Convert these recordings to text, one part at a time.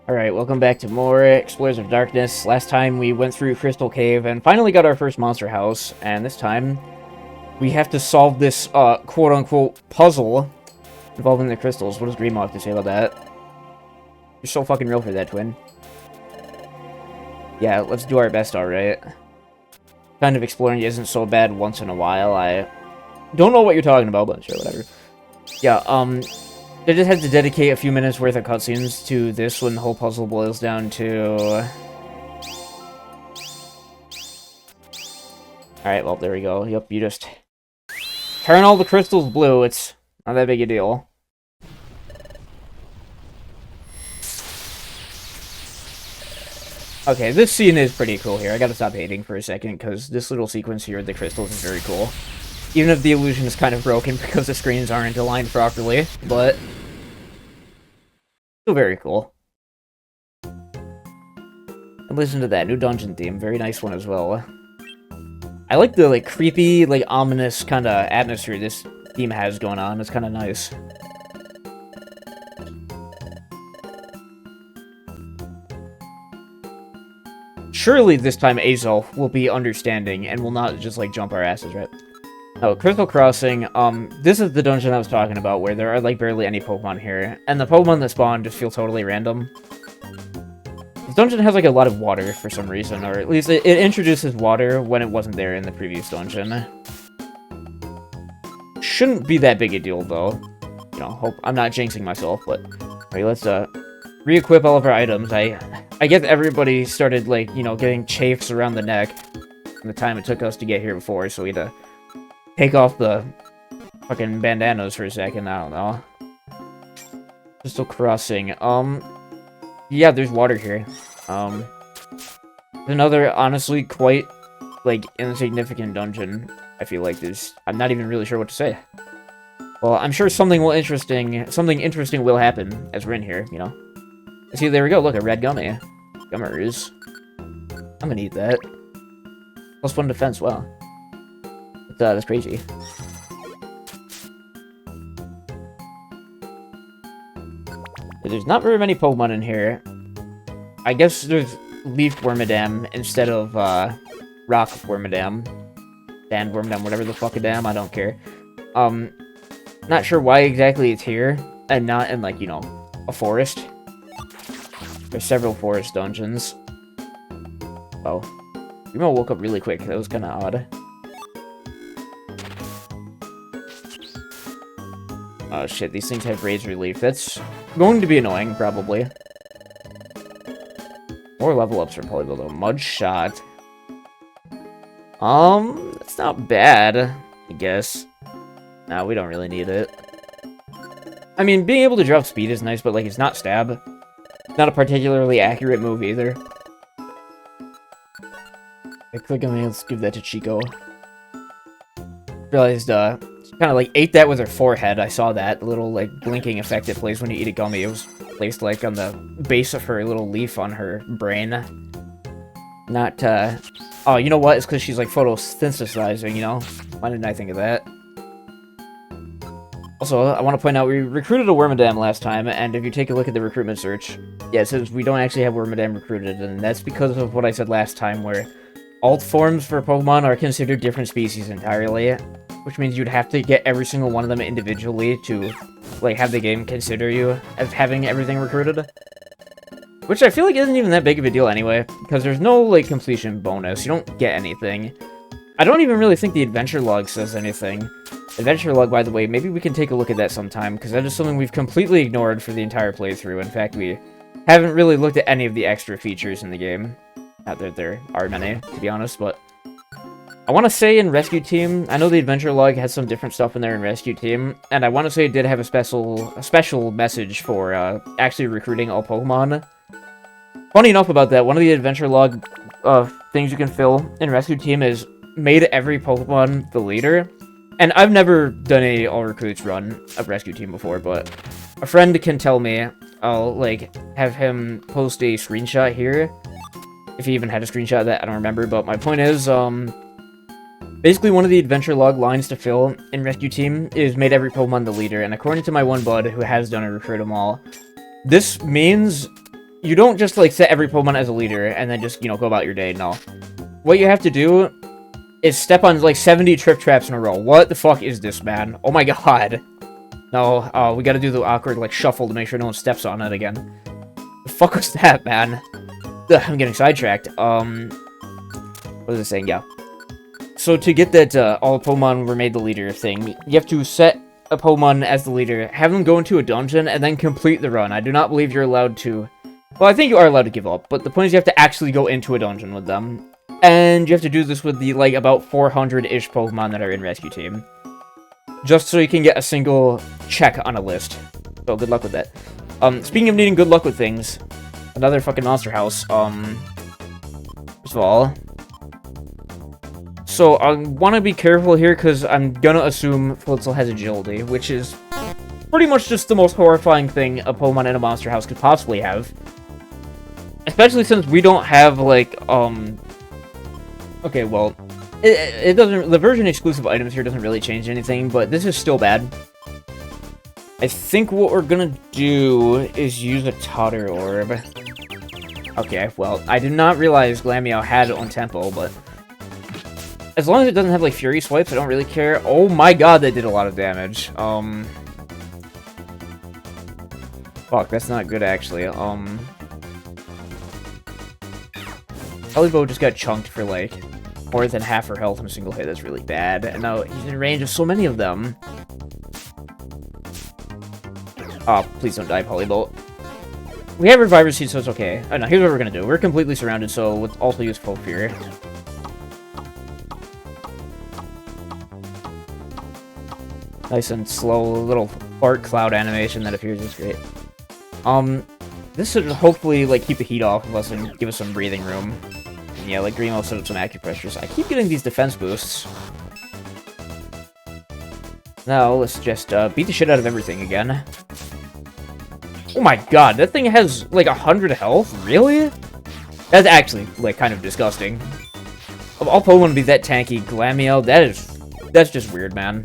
Alright, welcome back to more Explorers of Darkness. Last time we went through Crystal Cave and finally got our first monster house, and this time we have to solve this quote-unquote puzzle involving the crystals. What does Greenmaw have to say about that? You're so fucking real for that, twin. Yeah, let's do our best, alright. Kind of exploring isn't so bad once in a while. I don't know what you're talking about, but sure, whatever. Yeah, I just had to dedicate a few minutes worth of cutscenes to this when the whole puzzle boils down to... Alright, well, there we go. Yep, you just turn all the crystals blue. It's not that big a deal. Okay, this scene is pretty cool here. I gotta stop hating for a second, because this little sequence here with the crystals is very cool. Even if the illusion is kind of broken because the screens aren't aligned properly, but still very cool. And listen to that, new dungeon theme. Very nice one as well. I like the, creepy, ominous kind of atmosphere this theme has going on. It's kind of nice. Surely this time Azel will be understanding and will not just, jump our asses, right? Oh, Crystal Crossing, this is the dungeon I was talking about, where there are, barely any Pokemon here, and the Pokemon that spawn just feel totally random. This dungeon has, a lot of water for some reason, or at least it introduces water when it wasn't there in the previous dungeon. Shouldn't be that big a deal, though. You know, hope I'm not jinxing myself, but... Alright, let's, re-equip all of our items. I guess everybody started, getting chafes around the neck from the time it took us to get here before, so we had to take off the fucking bandanas for a second, I don't know. Crystal Crossing, yeah, there's water here. Another, honestly, quite, insignificant dungeon, I feel like there's... I'm not even really sure what to say. Well, I'm sure something interesting will happen as we're in here, you know? See, there we go, look, a red gummy. Gummers. I'm gonna eat that. +1 defense, wow. That's crazy. There's not very many Pokemon in here. I guess there's Leaf Wormadam instead of Rock Wormadam. Sand Wormadam, whatever the fuck a damn, I don't care. Not sure why exactly it's here and not in, a forest. There's several forest dungeons. Oh. Grimo woke up really quick. That was kind of odd. Oh shit, these things have Rage Relief. That's going to be annoying, probably. More level ups for Polyball though. Mud Shot. That's not bad, I guess. No, we don't really need it. I mean, being able to drop speed is nice, but, it's not stab. Not a particularly accurate move, either. I click on me, let's give that to Chico. Realized, she kind of, ate that with her forehead. I saw that little, blinking effect it plays when you eat a gummy. It was placed, on the base of her little leaf on her brain. Not, Oh, you know what? It's because she's, photosynthesizing, you know? Why didn't I think of that? Also, I want to point out, we recruited a Wormadam last time, and if you take a look at the recruitment search, yeah, it says we don't actually have Wormadam recruited, and that's because of what I said last time, where alt forms for Pokemon are considered different species entirely, which means you'd have to get every single one of them individually to, have the game consider you as having everything recruited. Which I feel like isn't even that big of a deal anyway, because there's no, completion bonus. You don't get anything. I don't even really think the adventure log says anything. Adventure log, by the way, maybe we can take a look at that sometime, because that is something we've completely ignored for the entire playthrough. In fact, we haven't really looked at any of the extra features in the game. Not that there are many, to be honest, but... I want to say in Rescue Team, I know the adventure log has some different stuff in there in Rescue Team, and I want to say it did have a special message for actually recruiting all Pokemon. Funny enough about that, one of the adventure log things you can fill in Rescue Team is made every Pokemon the leader. And I've never done a all recruits run of Rescue Team before, but a friend can tell me. I'll, have him post a screenshot here. If he even had a screenshot of that, I don't remember, but my point is, basically one of the adventure log lines to fill in Rescue Team is made every Pokemon the leader, and according to my one bud who has done a recruit them all, this means you don't just, like, set every Pokemon as a leader and then just, you know, go about your day. No. What you have to do is step on, like, 70 trip traps in a row. What the fuck is this, man? Oh my god. No, we gotta do the awkward, like, shuffle to make sure no one steps on it again. The fuck was that, man? Ugh, I'm getting sidetracked. What was it saying? Yeah. So to get that, all Pokemon were made the leader thing, you have to set a Pokemon as the leader, have them go into a dungeon, and then complete the run. I do not believe you're allowed to... Well, I think you are allowed to give up, but the point is you have to actually go into a dungeon with them. And you have to do this with the, like, about 400-ish Pokemon that are in Rescue Team. Just so you can get a single check on a list. So, good luck with that. Speaking of needing good luck with things, another fucking monster house, first of all... So, I want to be careful here, because I'm gonna assume Floatzel has agility, which is pretty much just the most horrifying thing a Pokemon in a monster house could possibly have. Especially since we don't have, like, okay, well, it doesn't... The version-exclusive items here doesn't really change anything, but this is still bad. I think what we're gonna do is use a Totter Orb. Okay, well, I did not realize Glameow had it on tempo, but... As long as it doesn't have, like, Fury Swipes, I don't really care. Oh my god, that did a lot of damage. Fuck, that's not good, actually. Polibo just got chunked for, like, more than half her health in a single hit. That's really bad. And now he's in range of so many of them. Oh, please don't die, Polibo. We have Reviver Seed, so it's okay. Oh, no, here's what we're gonna do. We're completely surrounded, so let's also use Full Fury. Nice and slow, little fart cloud animation that appears is great. This should hopefully, like, keep the heat off of us and give us some breathing room. And yeah, like, Green will set up some acupressures. I keep getting these defense boosts. Now, let's just, beat the shit out of everything again. Oh my god, that thing has, like, 100 health? Really? That's actually, like, kind of disgusting. Of all Pokemon to be that tanky, Glameow, that's just weird, man.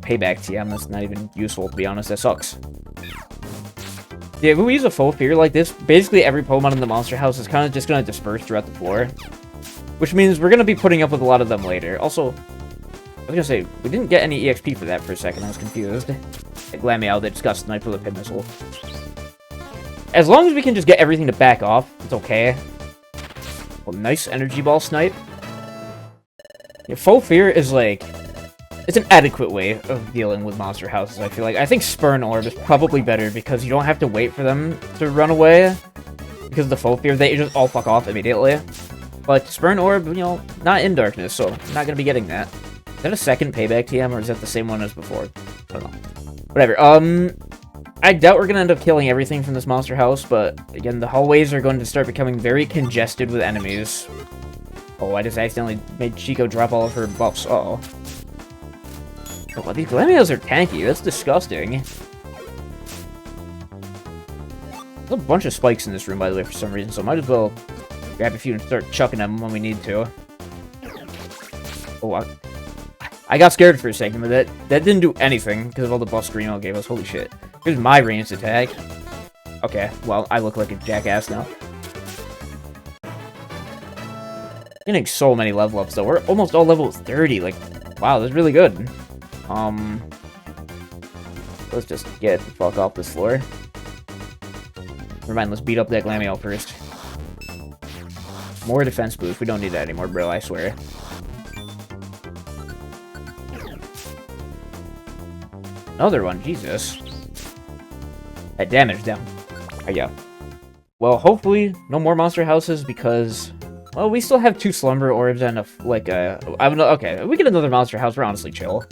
Payback TM, that's not even useful, to be honest. That sucks. Yeah, if we use a Full Fury like this, basically every Pokemon in the Monster House is kind of just going to disperse throughout the floor. Which means we're going to be putting up with a lot of them later. Also, I was going to say, we didn't get any EXP for that for a second. I was confused. Glameow, they just got sniped with a Pin Missile. As long as we can just get everything to back off, it's okay. Well, nice Energy Ball snipe. Yeah, Full Fear is like... It's an adequate way of dealing with monster houses, I feel like. I think Spurn Orb is probably better because you don't have to wait for them to run away. Because of the Full Fear, they just all fuck off immediately. But Spurn Orb, you know, not in darkness, so I'm not gonna be getting that. Is that a second payback TM, or is that the same one as before? I don't know. Whatever, I doubt we're gonna end up killing everything from this monster house, but again, the hallways are going to start becoming very congested with enemies. Oh, I just accidentally made Chico drop all of her buffs. Uh-oh. Oh, these Glameows are tanky. That's disgusting. There's a bunch of spikes in this room, by the way, for some reason, so might as well grab a few and start chucking them when we need to. Oh, I got scared for a second, but that didn't do anything because of all the buffs Greenwell gave us. Holy shit. Here's my ranged attack. Okay, well, I look like a jackass now. Getting so many level ups, though. We're almost all level 30. Like, wow, that's really good. Let's just get the fuck off this floor. Never mind, let's beat up that Glameow first. More defense boost. We don't need that anymore, bro, I swear. Another one, Jesus. That damaged them. Oh, yeah. Well, hopefully, no more monster houses, because... Well, we still have 2 Slumber Orbs and okay, if we get another monster house, we're honestly chill.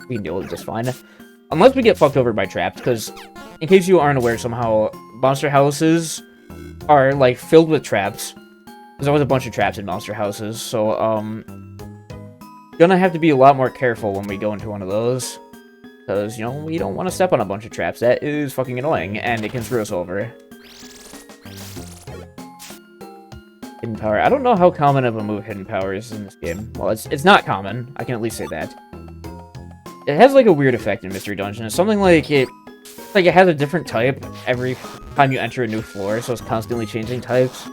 We can deal with it just fine. Unless we get fucked over by traps, because, in case you aren't aware somehow, monster houses are, like, filled with traps. There's always a bunch of traps in monster houses, so, gonna have to be a lot more careful when we go into one of those. Because, you know, we don't want to step on a bunch of traps. That is fucking annoying, and it can screw us over. Hidden Power. I don't know how common of a move Hidden Power is in this game. Well, it's not common. I can at least say that. It has, like, a weird effect in Mystery Dungeon. It's something like it has a different type every time you enter a new floor, so it's constantly changing types.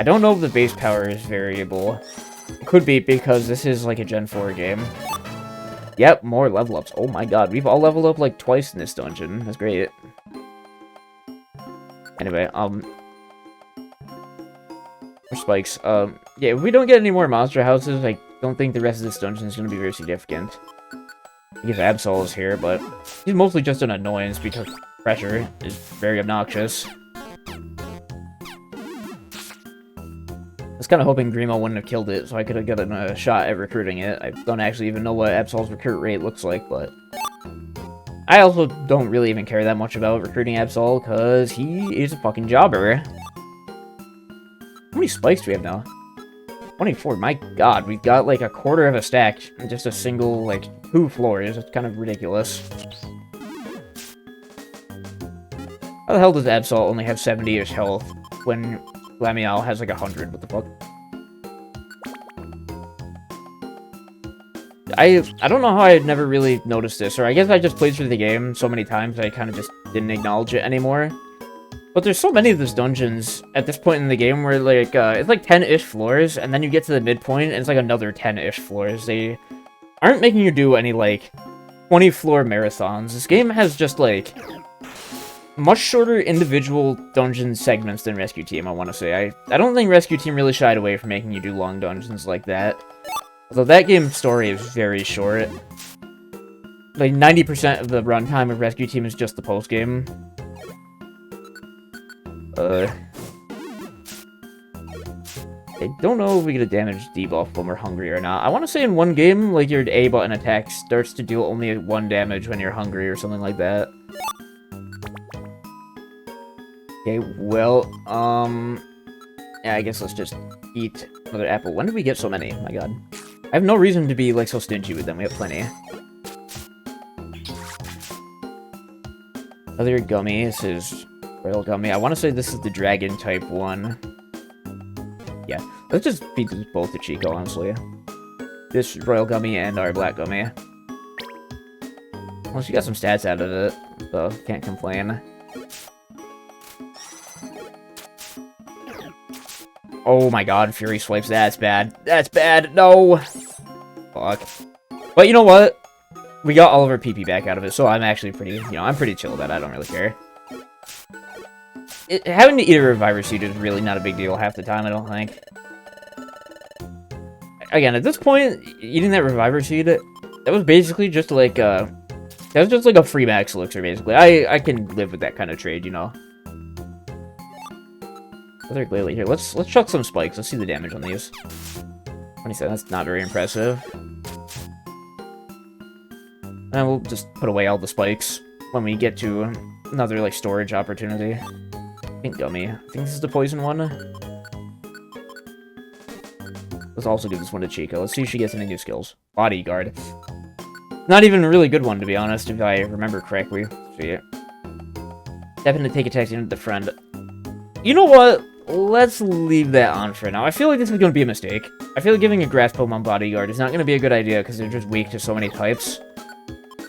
I don't know if the base power is variable. It could be because this is like a Gen 4 game. Yep, more level ups. Oh my god, we've all leveled up like twice in this dungeon. That's great. Anyway, more spikes. Yeah, if we don't get any more monster houses, I don't think the rest of this dungeon is going to be very significant. I guess Absol is here, but he's mostly just an annoyance because pressure is very obnoxious. I was kind of hoping Grimo wouldn't have killed it, so I could have gotten a shot at recruiting it. I don't actually even know what Absol's recruit rate looks like, but... I also don't really even care that much about recruiting Absol, because he is a fucking jobber. How many spikes do we have now? 24, my god, we've got like a quarter of a stack in just a single, like, 2 floors. It's kind of ridiculous. How the hell does Absol only have 70-ish health when Lamial has like 100? What the fuck? I don't know how I had never really noticed this, or I guess I just played through the game so many times I kind of just didn't acknowledge it anymore. But there's so many of those dungeons at this point in the game where, like, it's like 10-ish floors, and then you get to the midpoint, and it's like another 10-ish floors. They aren't making you do any, like, 20-floor marathons. This game has just, like, much shorter individual dungeon segments than Rescue Team, I want to say. I don't think Rescue Team really shied away from making you do long dungeons like that. Although that game's story is very short. Like, 90% of the runtime of Rescue Team is just the post-game. I don't know if we get a damage debuff when we're hungry or not. I want to say in one game, like, your A button attack starts to deal only 1 damage when you're hungry or something like that. Okay, well, yeah, I guess let's just eat another apple. When did we get so many? My god. I have no reason to be, like, so stingy with them. We have plenty. Other gummy. This is Royal Gummy. I want to say this is the Dragon type one. Yeah. Let's just feed these both to Chico, honestly. This Royal Gummy and our Black Gummy. Well, she got some stats out of it, so can't complain. Oh my god, Fury Swipes, that's bad. That's bad, no! Fuck. But you know what? We got all of our PP back out of it, so I'm actually pretty, you know, I'm pretty chill about it. I don't really care. Having to eat a Reviver Seed is really not a big deal half the time, I don't think. Again, at this point, eating that Reviver Seed, that was basically just like, that was just like a free max elixir, basically. I can live with that kind of trade, you know. Other Glalie here. Let's chuck some spikes. Let's see the damage on these. 27. That's not very impressive. And we'll just put away all the spikes when we get to another like storage opportunity. Pink Gummy. I think this is the poison one. Let's also give this one to Chico. Let's see if she gets any new skills. Bodyguard. Not even a really good one, to be honest, if I remember correctly. See it. Definitely take attacks into the friend. You know what? Let's leave that on for now. I feel like this is going to be a mistake. I feel like giving a grass Pokemon Bodyguard is not going to be a good idea because they're just weak to so many types.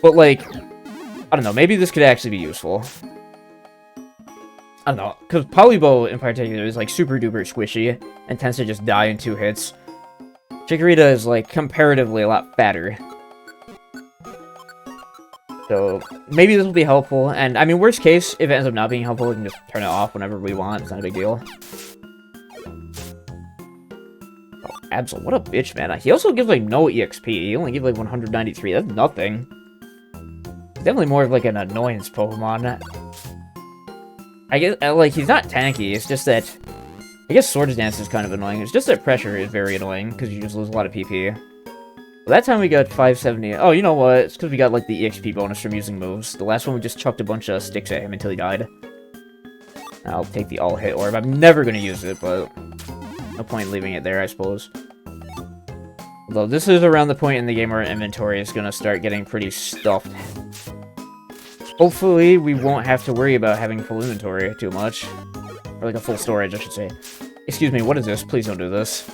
But, like, I don't know. Maybe this could actually be useful. I don't know. Because Polibo, in particular, is, like, super duper squishy and tends to just die in 2 hits. Chikorita is, like, comparatively a lot fatter. So, maybe this will be helpful, and, I mean, worst case, if it ends up not being helpful, we can just turn it off whenever we want, it's not a big deal. Oh, Absol, what a bitch, man. He also gives, like, no EXP, he only gives, like, 193, that's nothing. He's definitely more of, like, an annoyance Pokemon. I guess, like, he's not tanky, it's just that, I guess Swords Dance is kind of annoying, it's just that Pressure is very annoying, because you just lose a lot of PP. Well, that time we got 570. Oh, you know what? It's because we got, like, the EXP bonus from using moves. The last one we just chucked a bunch of sticks at him until he died. I'll take the all-hit orb. I'm never going to use it, but no point leaving it there, I suppose. Although, this is around the point in the game where our inventory is going to start getting pretty stuffed. Hopefully, we won't have to worry about having full inventory too much. Or, like, a full storage, I should say. Excuse me, what is this? Please don't do this.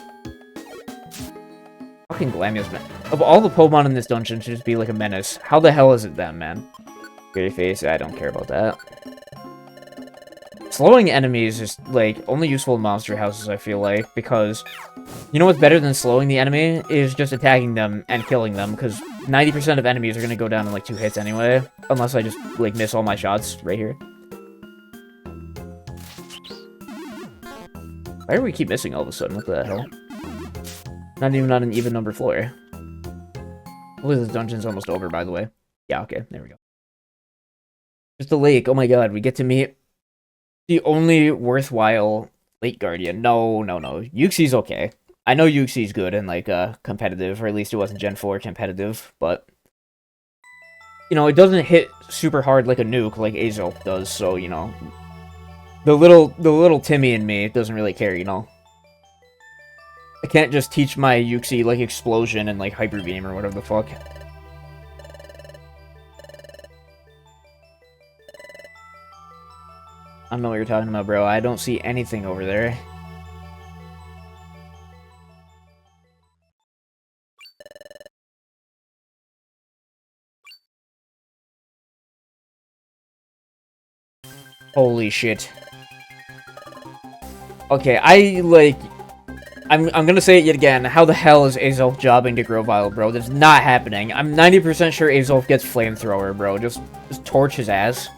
Fucking Glamius, man. Of all the Pokemon in this dungeon should just be like a menace. How the hell is it them, man? Scary Face, I don't care about that. slowing enemies is, like, only useful in monster houses, I feel like, because you know what's better than slowing the enemy is just attacking them and killing them, because 90% of enemies are gonna go down in, like, 2 hits anyway, unless I just, like, miss all my shots right here. Why do we keep missing all of a sudden? What the hell? Not even on an even number floor. Hopefully this dungeon's almost over, by the way. Yeah, okay, there we go. Just a lake. Oh my god, we get to meet the only worthwhile Lake Guardian. No. Yuxi's okay. I know Yuxi's good and, like, competitive, or at least it wasn't Gen 4 competitive, but you know, it doesn't hit super hard like a nuke like Azelf does, so, you know, the little Timmy in me doesn't really care, you know. I can't just teach my Yuxi, like, Explosion and, like, Hyper Beam or whatever the fuck. I don't know what you're talking about, bro. I don't see anything over there. Holy shit. Okay, I'm gonna say it yet again. How the hell is Azelf jobbing to Grovyle, bro? That's not happening. I'm 90% sure Azelf gets Flamethrower, bro. Just torch his ass.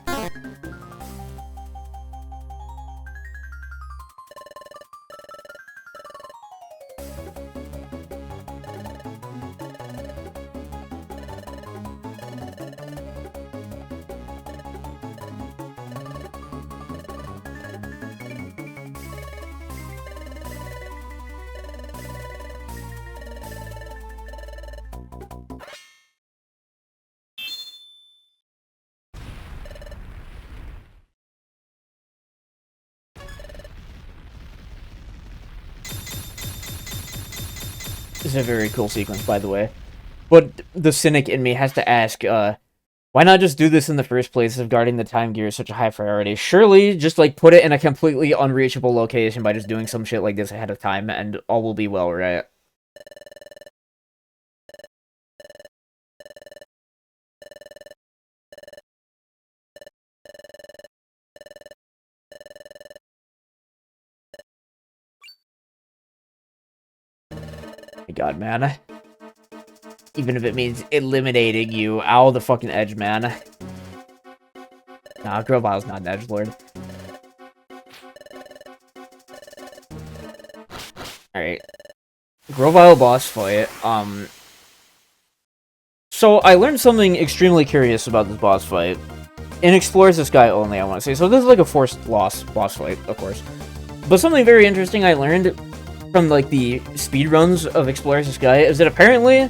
This is a very cool sequence, by the way. But the cynic in me has to ask, why not just do this in the first place if guarding the time gear is such a high priority? Surely, just, like, put it in a completely unreachable location by just doing some shit like this ahead of time, and all will be well, right? My god, man. Even if it means eliminating you, ow the fucking edge, man. Nah, Grovyle's not an edgelord. Alright. Grovyle boss fight. So I learned something extremely curious about this boss fight. It explores this guy only, I want to say. So this is like a forced loss boss fight, of course. But something very interesting I learned from, like, the speedruns of Explorers the Sky is that apparently,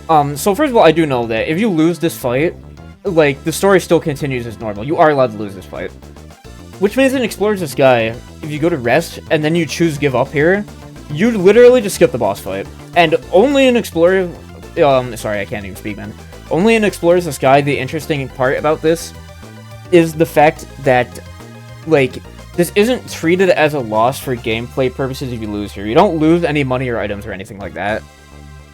so first of all, I do know that if you lose this fight, like, the story still continues as normal. You are allowed to lose this fight. Which means in Explorers the Sky, if you go to rest, and then you choose give up here, you literally just skip the boss fight. And only in Explorer, sorry, I can't even speak, man. Only in Explorers the Sky, the interesting part about this is the fact that, like, this isn't treated as a loss for gameplay purposes if you lose here. You don't lose any money or items or anything like that.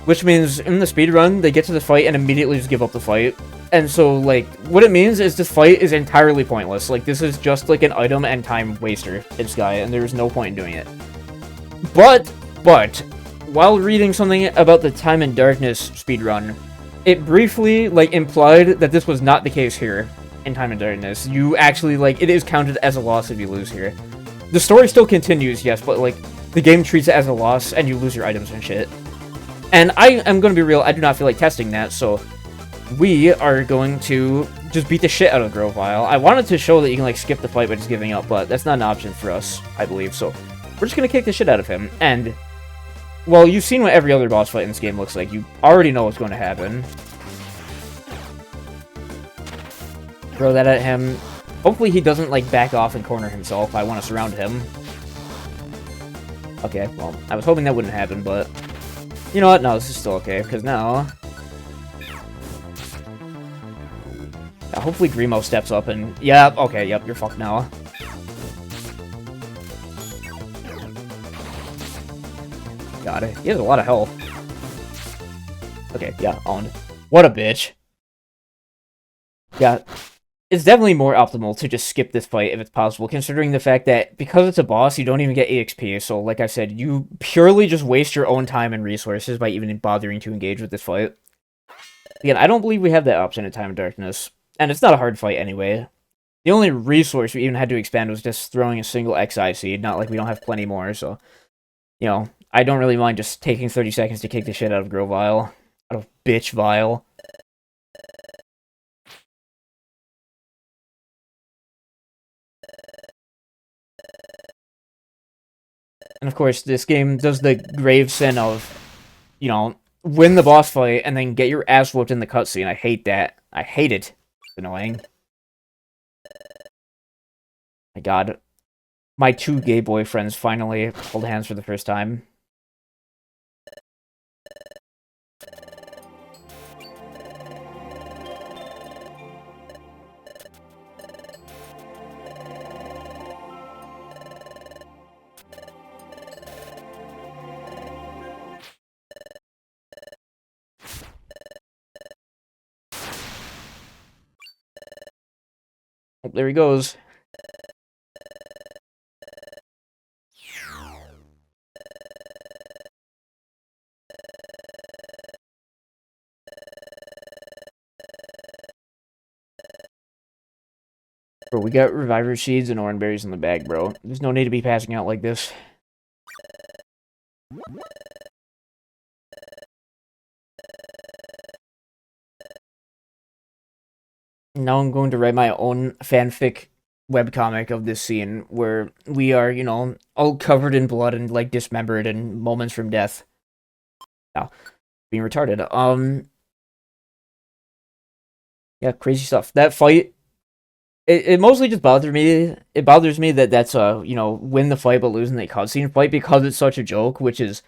Which means, in the speedrun, they get to the fight and immediately just give up the fight. And so, like, what it means is this fight is entirely pointless. Like, this is just, like, an item and time waster in Sky, and there's no point in doing it. But, while reading something about the Time and Darkness speedrun, it briefly, like, implied that this was not the case here. In Time and Darkness, you actually, like, it is counted as a loss if you lose here. The story still continues, yes, but, like, the game treats it as a loss, and you lose your items and shit. And I am gonna be real, I do not feel like testing that, so we are going to just beat the shit out of Grovyle. I wanted to show that you can, like, skip the fight by just giving up, but that's not an option for us, I believe, so we're just gonna kick the shit out of him. And, well, you've seen what every other boss fight in this game looks like. You already know what's going to happen. Throw that at him. Hopefully he doesn't, like, back off and corner himself. I want to surround him. Okay, well, I was hoping that wouldn't happen, but... You know what? No, this is still okay, because now... Yeah, hopefully Grimo steps up and... Yeah, okay, yep, you're fucked now. Got it. He has a lot of health. Okay, yeah, owned. What a bitch. Yeah. it's definitely more optimal to just skip this fight if it's possible, considering the fact that because it's a boss, you don't even get EXP. So, like I said, you purely just waste your own time and resources by even bothering to engage with this fight. Again, I don't believe we have that option in Time of Darkness, and it's not a hard fight anyway. The only resource we even had to expand was just throwing a single XI seed, not like we don't have plenty more, so, I don't really mind just taking 30 seconds to kick the shit out of Grovyle. Out of Bitch Vile. And of course, this game does the grave sin of, win the boss fight and then get your ass whooped in the cutscene. I hate that. I hate it. It's annoying. My god. My two gay boyfriends finally hold hands for the first time. Oh, there he goes. Bro, we got Reviver Seeds and Orange Berries in the bag, bro. There's no need to be passing out like this. Now I'm going to write my own fanfic webcomic of this scene where we are, all covered in blood and, like, dismembered and moments from death. Now, being retarded. Yeah, crazy stuff. That fight, it mostly just bothered me. It bothers me that that's a, win the fight but losing the cutscene fight because it's such a joke, which is,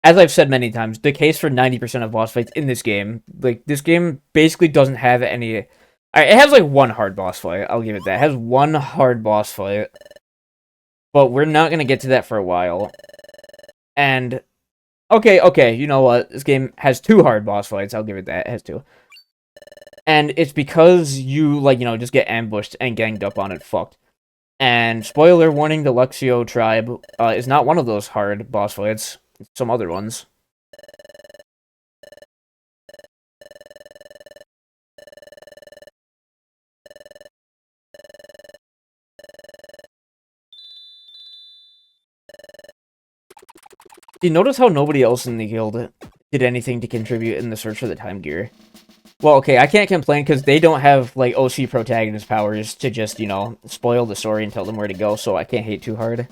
as I've said many times, the case for 90% of boss fights in this game. Like, this game basically doesn't have any... It has, like, one hard boss fight. I'll give it that. It has one hard boss fight. But we're not going to get to that for a while. And, okay, you know what? This game has two hard boss fights. I'll give it that. It has two. And it's because you, just get ambushed and ganged up on it fucked. And, spoiler warning, the Luxio tribe is not one of those hard boss fights. It's some other ones. You notice how nobody else in the guild did anything to contribute in the search for the time gear? Well, okay, I can't complain because they don't have, like, OC protagonist powers to just, spoil the story and tell them where to go, so I can't hate too hard.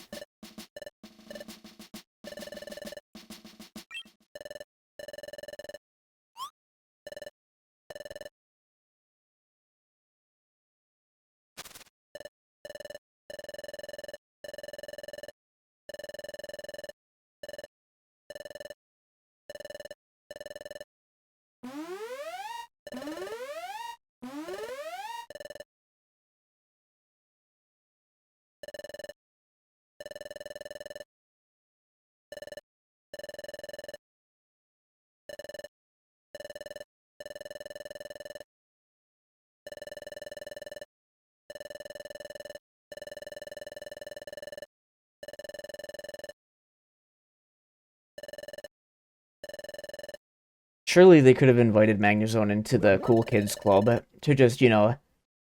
Surely they could have invited Magnezone into the Cool Kids Club to just, tell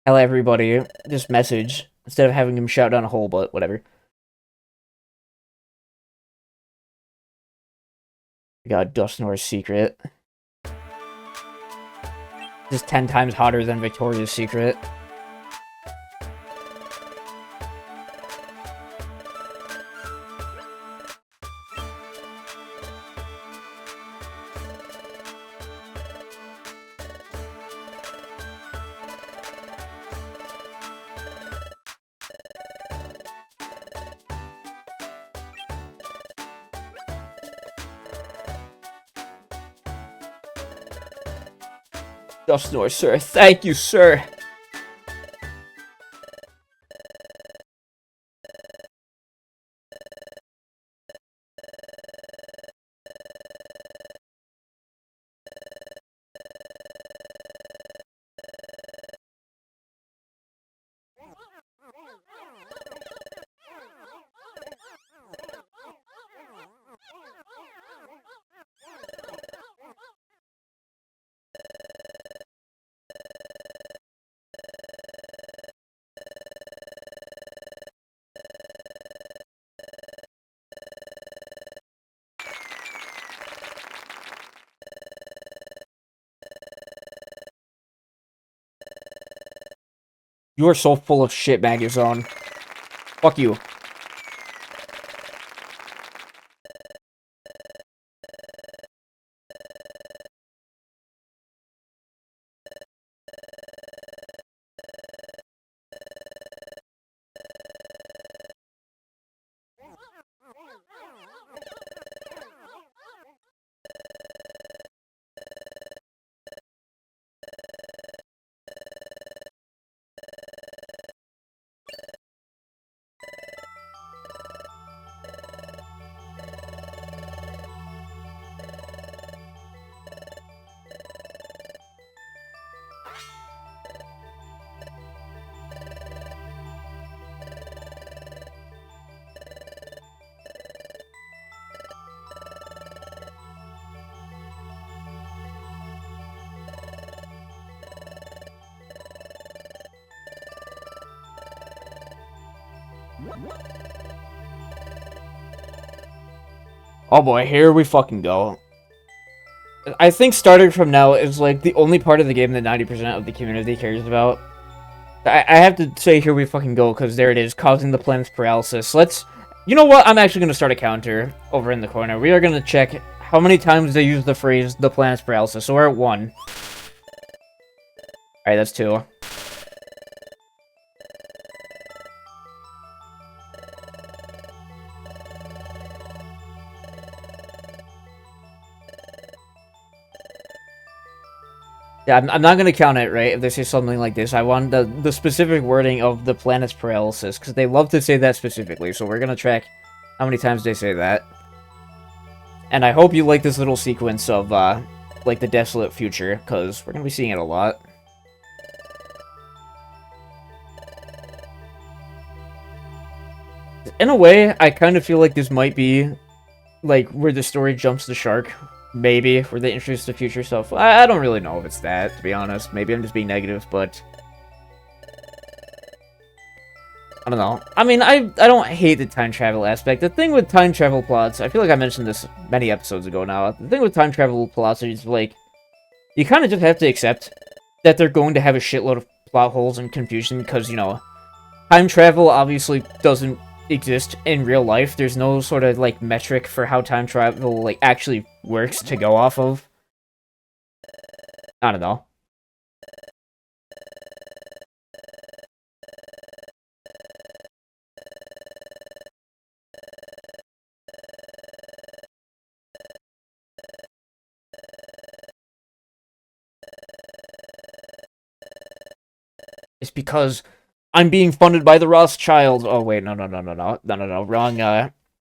everybody, just message, instead of having him shout down a hole, but whatever. We got Dusknoir's secret. Just 10 times hotter than Victoria's secret. Dusknoir, sir. Thank you, sir. You are so full of shit, Magazone. Fuck you. Oh boy, here we fucking go. I think starting from now is like the only part of the game that 90% of the community cares about. I have to say here we fucking go, because there it is, causing the planet's paralysis. Let's... You know what? I'm actually going to start a counter over in the corner. We are going to check how many times they use the phrase, the planet's paralysis. So we're at 1. Alright, that's 2. Yeah, I'm not gonna count it, right, if they say something like this. I want the specific wording of the planet's paralysis, because they love to say that specifically, so we're gonna track how many times they say that. And I hope you like this little sequence of, like, the desolate future, because we're gonna be seeing it a lot. In a way, I kind of feel like this might be, like, where the story jumps the shark. Maybe, where they introduce the future stuff. I don't really know if it's that, to be honest. Maybe I'm just being negative, but... I don't know. I mean, I don't hate the time travel aspect. The thing with time travel plots, I feel like I mentioned this many episodes ago now. The thing with time travel plots is, like, you kind of just have to accept that they're going to have a shitload of plot holes and confusion, because, you know, time travel obviously doesn't exist in real life. There's no sort of, like, metric for how time travel, like, actually works to go off of. I don't know. It's because I'm being funded by the Rothschilds. Oh, wait, no, wrong, now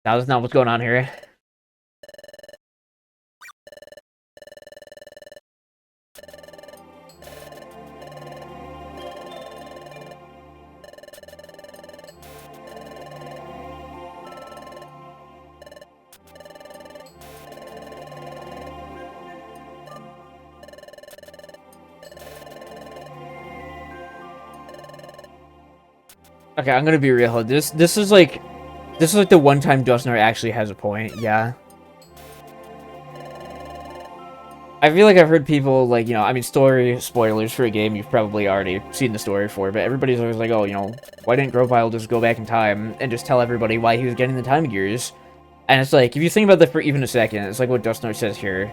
that's not what's going on here. Okay, I'm gonna be real. This is like the one time Dustner actually has a point. Yeah. I feel like I've heard people, like, you know, I mean, story spoilers for a game you've probably already seen the story for, but everybody's always like, oh, you know, why didn't Grovyle just go back in time and just tell everybody why he was getting the time gears? And it's like, if you think about that for even a second, it's like what Dustner says here.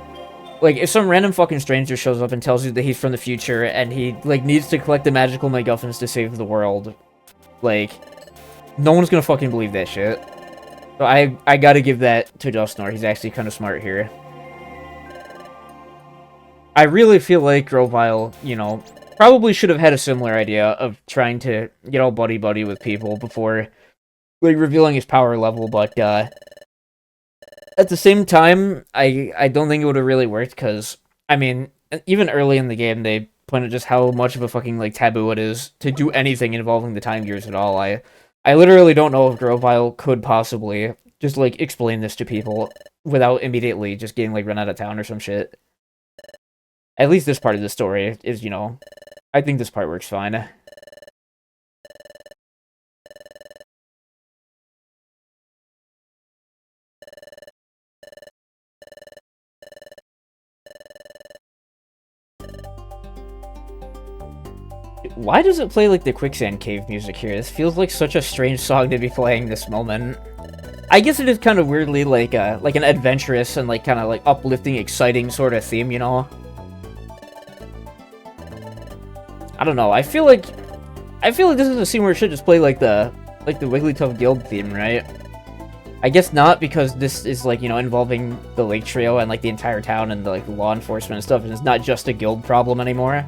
Like, if some random fucking stranger shows up and tells you that he's from the future and he, like, needs to collect the magical MacGuffins to save the world, like, no one's gonna fucking believe that shit. So I gotta give that to Dustnor. He's actually kind of smart here. I really feel like Grovyle, you know, probably should have had a similar idea of trying to get all buddy-buddy with people before, like, revealing his power level, but, at the same time, I don't think it would have really worked, because, I mean, even early in the game, they pointed just how much of a fucking, like, taboo it is to do anything involving the time gears at all. I literally don't know if Grovyle could possibly just, like, explain this to people without immediately just getting, like, run out of town or some shit. At least this part of the story is, you know, I think this part works fine. Why does it play like the Quicksand Cave music here? This feels like such a strange song to be playing this moment. I guess it is kind of weirdly like an adventurous and like kind of like uplifting, exciting sort of theme, you know? I don't know. I feel like this is a scene where it should just play like the Wigglytuff Guild theme, right? I guess not, because this is like, you know, involving the Lake Trio and like the entire town and the, like law enforcement and stuff, and it's not just a guild problem anymore.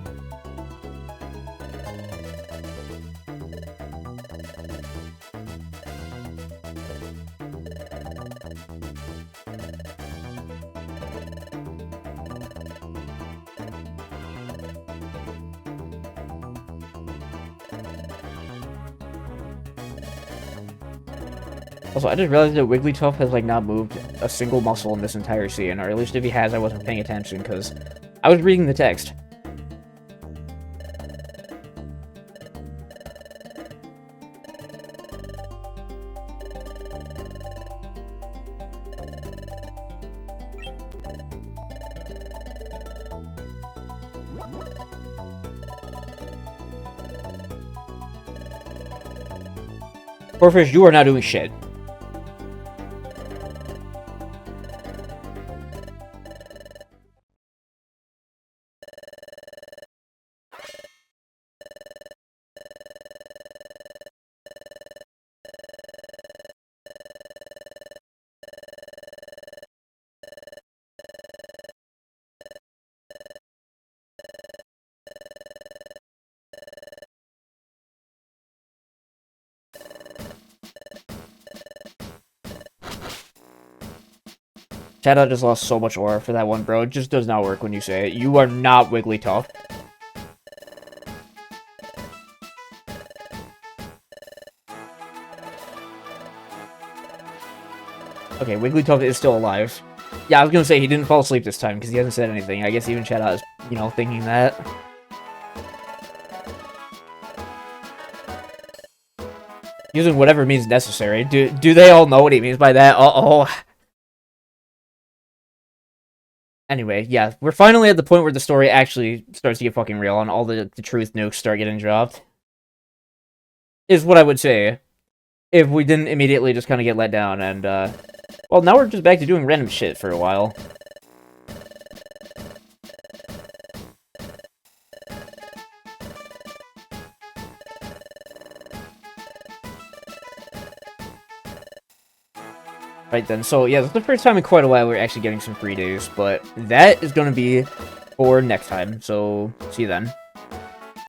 Also, I just realized that Wigglytuff has, like, not moved a single muscle in this entire scene, or at least if he has, I wasn't paying attention, because I was reading the text. Corphish, you are not doing shit. Shadow just lost so much aura for that one, bro. It just does not work when you say it. You are not Wigglytuff. Okay, Wigglytuff is still alive. Yeah, I was gonna say he didn't fall asleep this time because he hasn't said anything. I guess even Shadow is, you know, thinking that. Using whatever means necessary. Do they all know what he means by that? Uh-oh. Anyway, yeah, we're finally at the point where the story actually starts to get fucking real and all the truth nukes start getting dropped. Is what I would say. If we didn't immediately just kind of get let down and, well, now we're just back to doing random shit for a while. Right then, so yeah, this is the first time in quite a while we're actually getting some free days, but that is going to be for next time, so see you then.